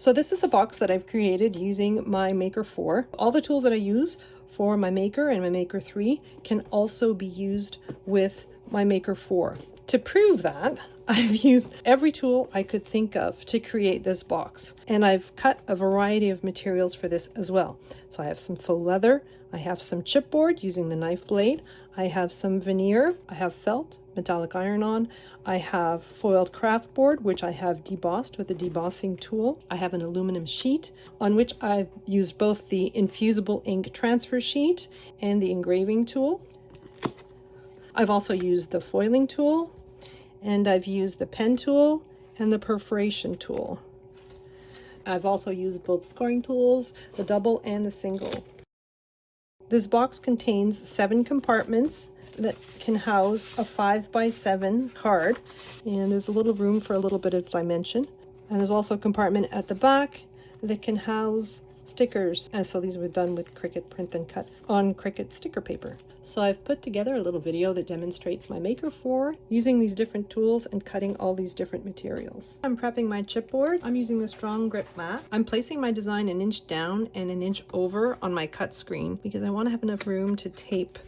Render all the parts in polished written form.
So this is a box that I've created using my Maker 4. All the tools that I use for my Maker and my Maker 3 can also be used with my Maker 4. To prove that, I've used every tool I could think of to create this box. And I've cut a variety of materials for this as well. So I have some faux leather, I have some chipboard using the knife blade, I have some veneer, I have felt, metallic iron-on, I have foiled craft board, which I have debossed with the debossing tool. I have an aluminum sheet on which I've used both the infusible ink transfer sheet and the engraving tool. I've also used the foiling tool, and I've used the pen tool and the perforation tool. I've also used both scoring tools, the double and the single. This box contains 7 compartments that can house a 5x7 card, and there's a little room for a little bit of dimension. And there's also a compartment at the back that can house stickers, and so these were done with Cricut print and cut on Cricut sticker paper. So I've put together a little video that demonstrates my Maker 4 using these different tools and cutting all these different materials. I'm prepping my chipboard. I'm using the strong grip mat. I'm placing my design 1 inch down and 1 inch over on my cut screen because I want to have enough room to tape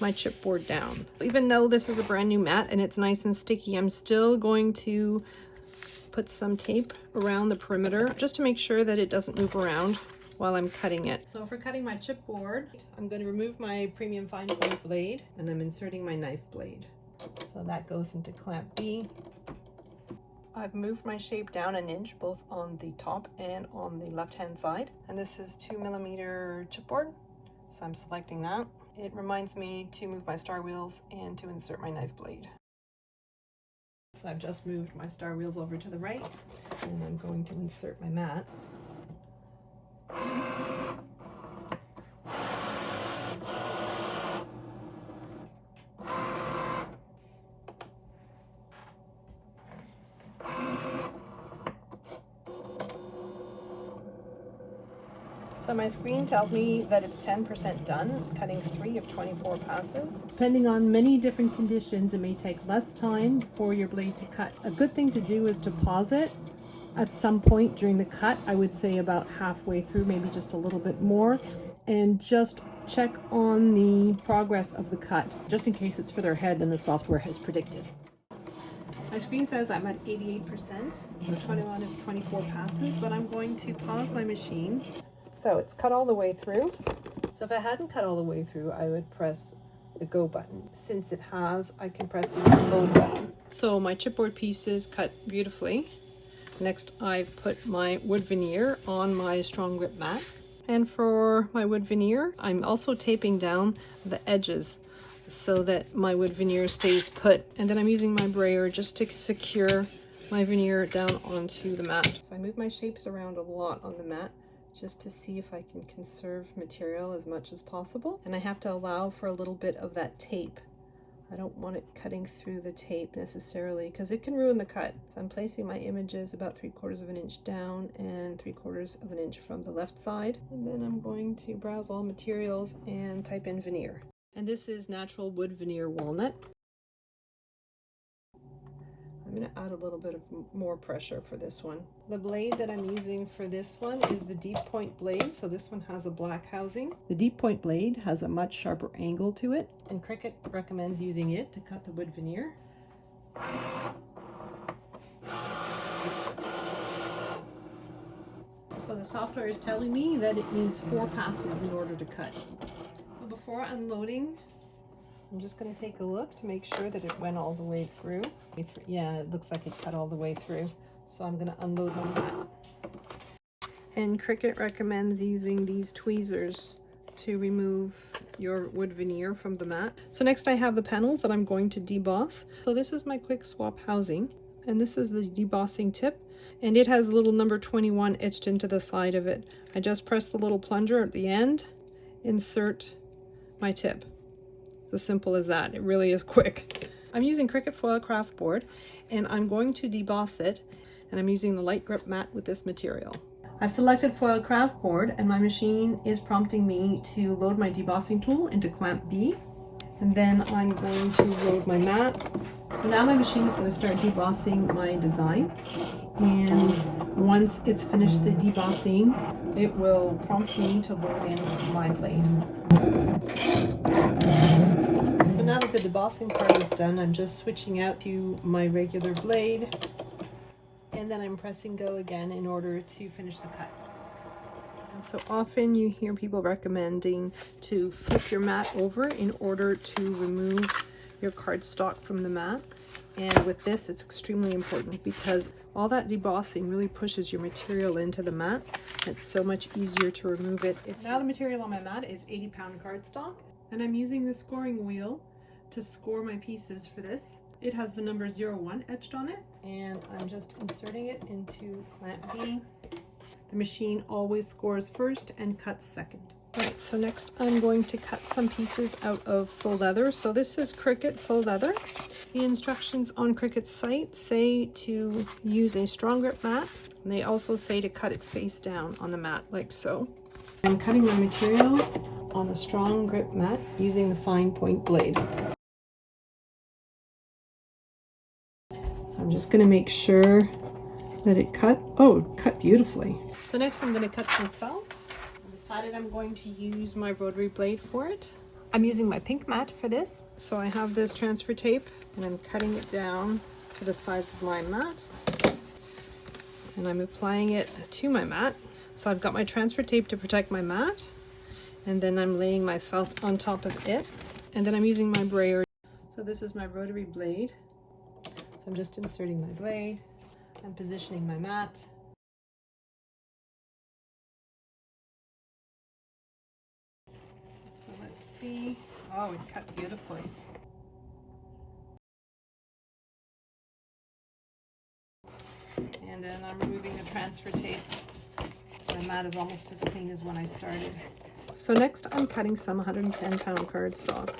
my chipboard down. Even though this is a brand new mat and it's nice and sticky, I'm still going to put some tape around the perimeter just to make sure that it doesn't move around while I'm cutting it. So for cutting my chipboard, I'm going to remove my premium fine point blade and I'm inserting my knife blade. So that goes into clamp B. I've moved my shape down 1 inch both on the top and on the left hand side, and this is 2mm chipboard, so I'm selecting that. It reminds me to move my star wheels and to insert my knife blade. So I've just moved my star wheels over to the right and I'm going to insert my mat. So my screen tells me that it's 10% done, cutting 3 of 24 passes. Depending on many different conditions, it may take less time for your blade to cut. A good thing to do is to pause it at some point during the cut. I would say about halfway through, maybe just a little bit more, and just check on the progress of the cut, just in case it's further ahead than the software has predicted. My screen says I'm at 88%, so 21 of 24 passes, but I'm going to pause my machine. So it's cut all the way through. So if I hadn't cut all the way through, I would press the go button. Since it has, I can press the load button. So my chipboard piece is cut beautifully. Next, I've put my wood veneer on my strong grip mat. And for my wood veneer, I'm also taping down the edges so that my wood veneer stays put. And then I'm using my brayer just to secure my veneer down onto the mat. So I move my shapes around a lot on the mat just to see if I can conserve material as much as possible. And I have to allow for a little bit of that tape. I don't want it cutting through the tape necessarily because it can ruin the cut. So I'm placing my images about 3/4 of an inch down and 3/4 of an inch from the left side. And then I'm going to browse all materials and type in veneer. And this is natural wood veneer walnut. I'm going to add a little bit of more pressure for this one. The blade that I'm using for this one is the deep point blade, so this one has a black housing. The deep point blade has a much sharper angle to it, and Cricut recommends using it to cut the wood veneer. So the software is telling me that it needs 4 passes in order to cut. So before unloading, I'm just going to take a look to make sure that it went all the way through. Yeah, it looks like it cut all the way through. So I'm going to unload my mat. And Cricut recommends using these tweezers to remove your wood veneer from the mat. So next I have the panels that I'm going to deboss. So this is my quick swap housing, and this is the debossing tip, and it has a little number 21 etched into the side of it. I just press the little plunger at the end, insert my tip. As simple as that. It really is quick. I'm using Cricut foil craft board and I'm going to deboss it, and I'm using the light grip mat with this material. I've selected foil craft board and my machine is prompting me to load my debossing tool into clamp B, and then I'm going to load my mat. So now my machine is going to start debossing my design. And once it's finished the debossing, it will prompt me to load in my blade. So now that the debossing part is done, I'm just switching out to my regular blade, and then I'm pressing go again in order to finish the cut. And so often you hear people recommending to flip your mat over in order to remove your cardstock from the mat. And with this, it's extremely important because all that debossing really pushes your material into the mat. It's so much easier to remove it. Now the material on my mat is 80-pound cardstock, and I'm using the scoring wheel to score my pieces for this. It has the number 01 etched on it, and I'm just inserting it into clamp B. The machine always scores first and cuts second. Alright, so next I'm going to cut some pieces out of faux leather. So this is Cricut faux leather. The instructions on Cricut's site say to use a strong grip mat, and they also say to cut it face down on the mat like so. I'm cutting my material on a strong grip mat using the fine point blade. So I'm just going to make sure that it cut. Oh, it cut beautifully. So next I'm going to cut some felt. I decided I'm going to use my rotary blade for it. I'm using my pink mat for this. So I have this transfer tape and I'm cutting it down to the size of my mat. And I'm applying it to my mat. So I've got my transfer tape to protect my mat. And then I'm laying my felt on top of it. And then I'm using my brayer. So this is my rotary blade. So I'm just inserting my blade. I'm positioning my mat. So let's see. Oh, it cut beautifully. And then I'm removing the transfer tape. My mat is almost as clean as when I started. So next I'm cutting some 110-pound cardstock.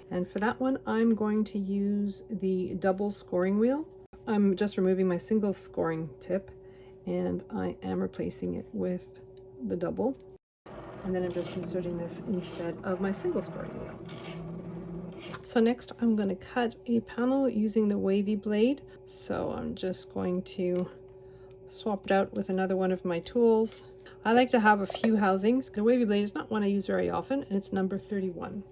And for that one, I'm going to use the double scoring wheel. I'm just removing my single scoring tip and I am replacing it with the double. And then I'm just inserting this instead of my single scoring wheel. So next I'm going to cut a panel using the Wavy blade. So I'm just going to swap it out with another one of my tools. I like to have a few housings. The Wavy blade is not one I use very often, and it's number 31.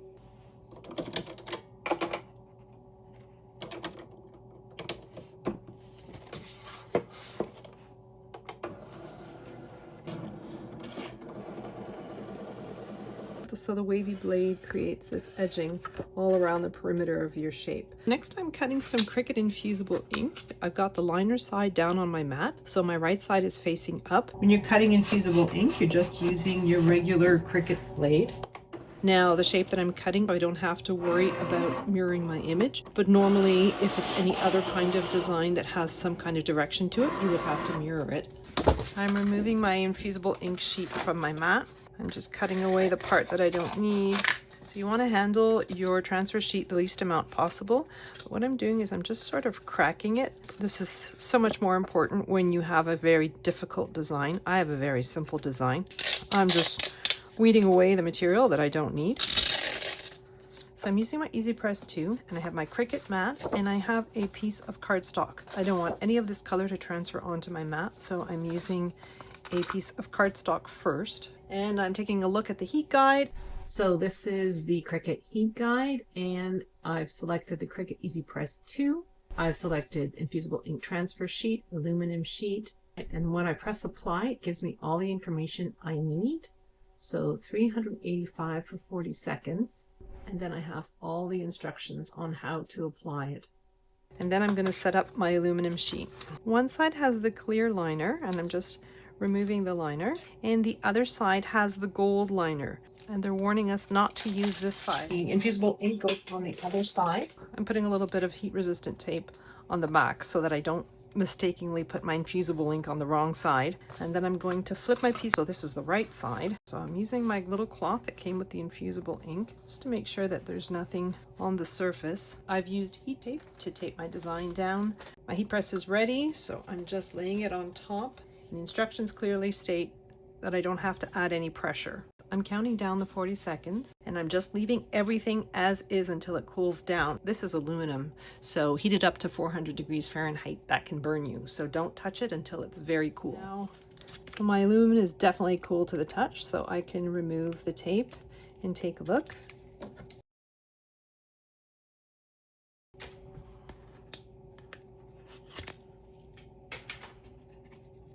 So the Wavy blade creates this edging all around the perimeter of your shape. Next I'm cutting some Cricut infusible ink. I've got the liner side down on my mat, so my right side is facing up. When you're cutting infusible ink, you're just using your regular Cricut blade. Now the shape that I'm cutting, I don't have to worry about mirroring my image, but normally if it's any other kind of design that has some kind of direction to it, you would have to mirror it. I'm removing my infusible ink sheet from my mat. I'm just cutting away the part that I don't need. So you want to handle your transfer sheet the least amount possible. But what I'm doing is I'm just sort of cracking it. This is so much more important when you have a very difficult design. I have a very simple design. I'm just weeding away the material that I don't need. So I'm using my Easy Press 2 and I have my Cricut mat and I have a piece of cardstock. I don't want any of this color to transfer onto my mat, so I'm using a piece of cardstock first. And I'm taking a look at the heat guide. So this is the Cricut heat guide, and I've selected the Cricut Easy Press 2. I've selected infusible ink transfer sheet, aluminum sheet, and when I press apply, it gives me all the information I need. So 385 for 40 seconds. And then I have all the instructions on how to apply it. And then I'm going to set up my aluminum sheet. One side has the clear liner, and I'm just removing the liner, and the other side has the gold liner, and they're warning us not to use this side. The infusible ink goes on the other side. I'm putting a little bit of heat resistant tape on the back so that I don't mistakenly put my infusible ink on the wrong side. And then I'm going to flip my piece, so this is the right side. So I'm using my little cloth that came with the infusible ink just to make sure that there's nothing on the surface. I've used heat tape to tape my design down. My heat press is ready, so I'm just laying it on top. The instructions clearly state that I don't have to add any pressure. I'm counting down the 40 seconds and I'm just leaving everything as is until it cools down. This is aluminum, so heated up to 400 degrees Fahrenheit, that can burn you. So don't touch it until it's very cool. Now, so my aluminum is definitely cool to the touch, so I can remove the tape and take a look.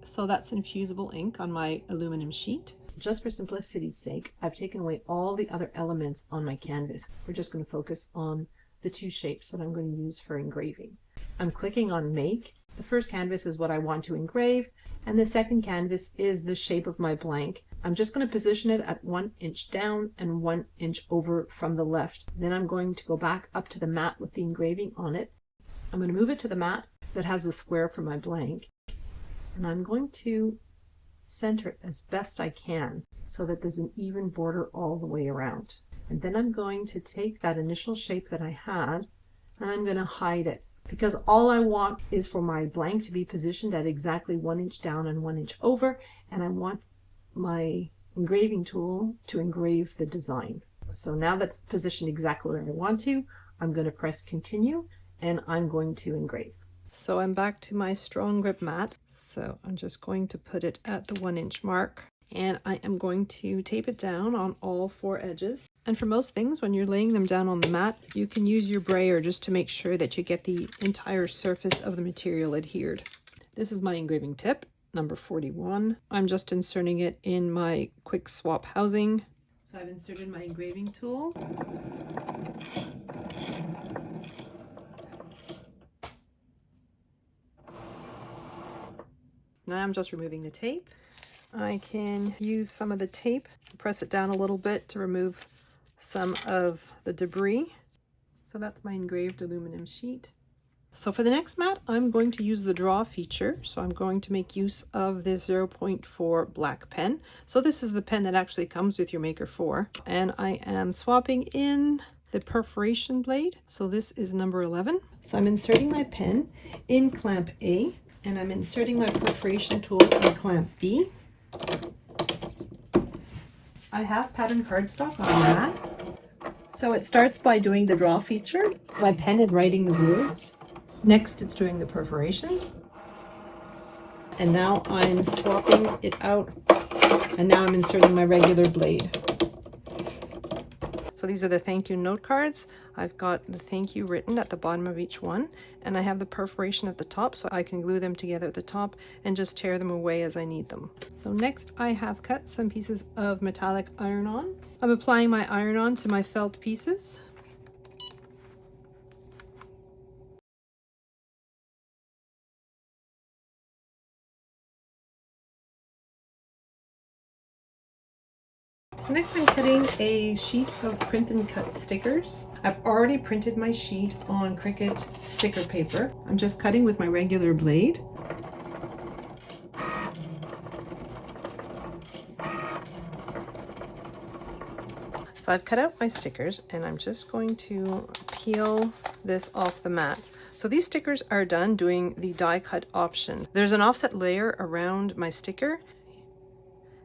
So that's infusible ink on my aluminum sheet. Just for simplicity's sake, I've taken away all the other elements on my canvas. We're just going to focus on the two shapes that I'm going to use for engraving. I'm clicking on Make. The first canvas is what I want to engrave, and the second canvas is the shape of my blank. I'm just going to position it at 1 inch down and 1 inch over from the left. Then I'm going to go back up to the mat with the engraving on it. I'm going to move it to the mat that has the square for my blank, and I'm going to center it as best I can so that there's an even border all the way around. And then I'm going to take that initial shape that I had and I'm going to hide it, because all I want is for my blank to be positioned at exactly 1 inch down and 1 inch over, and I want my engraving tool to engrave the design. So now that's positioned exactly where I want to, I'm going to press continue and I'm going to engrave. So I'm back to my strong grip mat. So I'm just going to put it at the 1 inch mark, and I am going to tape it down on all 4 edges. And for most things, when you're laying them down on the mat, you can use your brayer just to make sure that you get the entire surface of the material adhered. This is my engraving tip, number 41. I'm just inserting it in my quick swap housing. So I've inserted my engraving tool. Now I'm just removing the tape. I can use some of the tape, press it down a little bit to remove some of the debris. So that's my engraved aluminum sheet. So for the next mat, I'm going to use the draw feature. So I'm going to make use of this 0.4 black pen. So this is the pen that actually comes with your Maker 4. And I am swapping in the perforation blade. So this is number 11. So I'm inserting my pen in clamp A, and I'm inserting my perforation tool in clamp B. I have pattern cardstock on the mat. So it starts by doing the draw feature. My pen is writing the words. Next, it's doing the perforations. And now I'm swapping it out. And now I'm inserting my regular blade. So these are the thank you note cards. I've got the thank you written at the bottom of each one, and I have the perforation at the top, so I can glue them together at the top and just tear them away as I need them. So next I have cut some pieces of metallic iron-on. I'm applying my iron-on to my felt pieces. So next I'm cutting a sheet of print and cut stickers. I've already printed my sheet on Cricut sticker paper. I'm just cutting with my regular blade. So I've cut out my stickers and I'm just going to peel this off the mat. So these stickers are done doing the die cut option. There's an offset layer around my sticker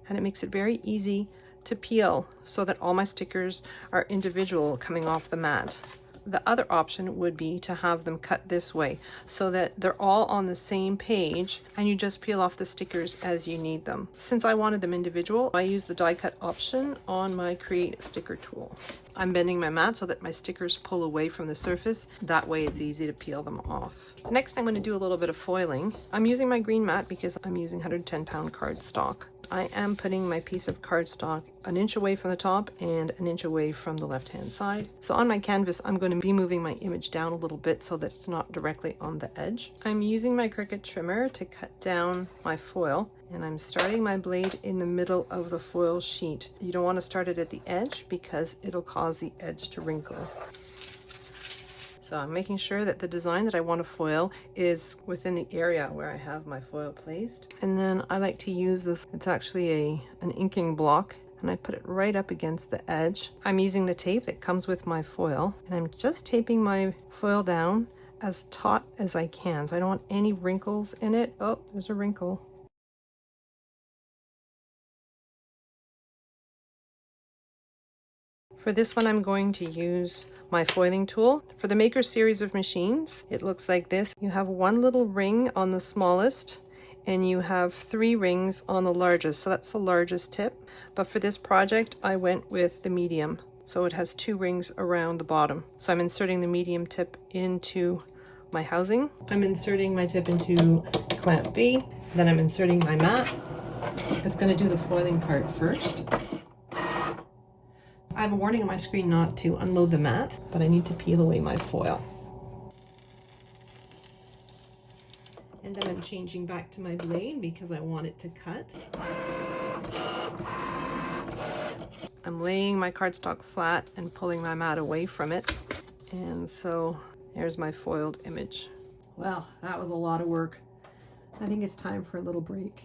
and it makes it very easy to peel so that all my stickers are individual coming off the mat. The other option would be to have them cut this way so that they're all on the same page and you just peel off the stickers as you need them. Since I wanted them individual, I use the die cut option on my Create Sticker tool. I'm bending my mat so that my stickers pull away from the surface. That way it's easy to peel them off. Next, I'm going to do a little bit of foiling. I'm using my green mat because I'm using 110-pound cardstock. I am putting my piece of cardstock an inch away from the top and an inch away from the left-hand side. So on my canvas, I'm going to be moving my image down a little bit so that it's not directly on the edge. I'm using my Cricut trimmer to cut down my foil, and I'm starting my blade in the middle of the foil sheet. You don't want to start it at the edge because it'll cause the edge to wrinkle. So I'm making sure that the design that I want to foil is within the area where I have my foil placed. And then I like to use this, it's actually an inking block, and I put it right up against the edge. I'm using the tape that comes with my foil, and I'm just taping my foil down as taut as I can. So I don't want any wrinkles in it. Oh, there's a wrinkle. For this one, I'm going to use my foiling tool. For the Maker series of machines, it looks like this. You have one little ring on the smallest, and you have 3 rings on the largest, so that's the largest tip. But for this project, I went with the medium, so it has 2 rings around the bottom. So I'm inserting the medium tip into my housing. I'm inserting my tip into clamp B, then I'm inserting my mat. It's going to do the foiling part first. I have a warning on my screen not to unload the mat, but I need to peel away my foil. And then I'm changing back to my blade because I want it to cut. I'm laying my cardstock flat and pulling my mat away from it. And so there's my foiled image. Well, that was a lot of work. I think it's time for a little break.